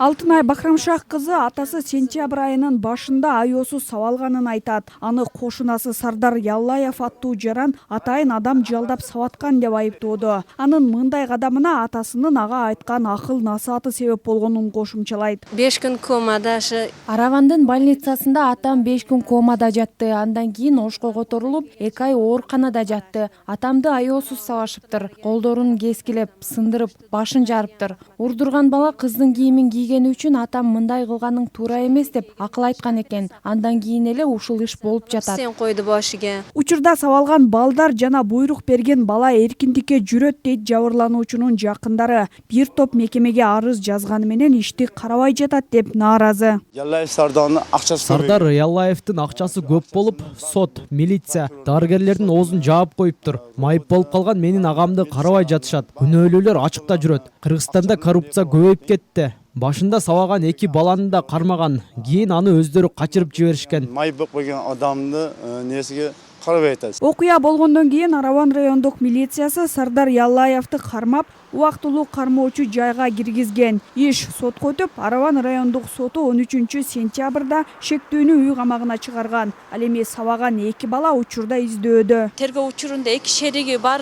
Алтынай Бахрамшах кызы атасы сентябрь айынын башында айоосуз сабалганын айтат. Аны кошунасы Сардар Яллаев аттуу жаран атайын адам жалдап сабаткан деп айыптоодо. Анын мындай кадамына атасынын ага айткан акыл насааты себеп болгонун кошумчалайт. 5 күн комада. Аравандын больницасында атам 5 күн комада жатты. Андан кийин ошко которулуп 2 ай ооруканада жатты. Атамды айоосуз сабашыптыр. Колдорун кескилеп, сындырып, башын жарыптыр. Урдурган бала кыздын кийимин кийгени үчүн атам мындай кылганың туура эмес деп акыл айткан экен. Андан кийин эле ушул иш болуп жатат. Сен койду башыга. Учурда сабалган балдар жана буйрук берген бала эркиндикке жүрөт дейт жабырлануучунун жакындары. Бир топ мекемеге арыз жазганы менен ишти карабай жатат деп нааразы. Сардар Яллаевдин акчасы көп болуп, сот, милиция, дарыгерлердин оозун жаап коюптур. Майып болуп калган менин агамды карабай жатышат. Күнөөлүүлөр ачыкта жүрөт. Кыргызстанда коррупция көбөйүп кетти. Башында сабаган 2 баланы да кармаган. Кийин аны өздөрү качырып жиберишкен. Майып болуп койгон адамды несиге карабай атат. Окуя болгондон кийин Араван райондук милициясы Сардар Яллаевди кармап, убактылуу кармоочу жайга киргизген. Иш сотко өтүп, Араван райондук соту 13 сентябрда шектүүнү үй камагына чыгарган. Ал эми сабаган 2 бала учурда издөөдө. Тергөө учурунда 2 шериги бар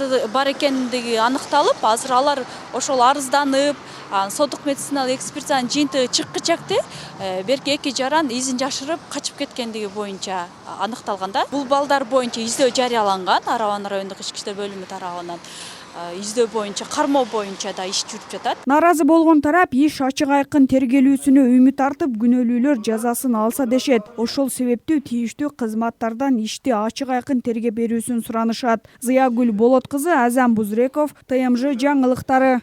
экендиги аныкталып, азыр алар ошол арызданып, соттук медициналык экспертизанын жыйынтыгы чыккычакты. Берки 2 жаран изин жашырып качып кеткендиги боюнча аныкталган да. Бул балдар боюнча издөө жарыяланган Араван райондук ички иштер бөлүмү тарабынан. Издөө боюнча, кармоо боюнча да иш жүрүп жатат. Наразы болгон тарап иш ачык айкын тергелүүсүнө үмүт артып, күнөөлүүлөр жазасын алса дешет. Ошол себептүү тийиштүү кызматтардан ишти ачык айкын тергеп берүүсүн суранышат. Зыягүл Болот кызы, Азам Бузреков, ТМЖ жаңылыктары.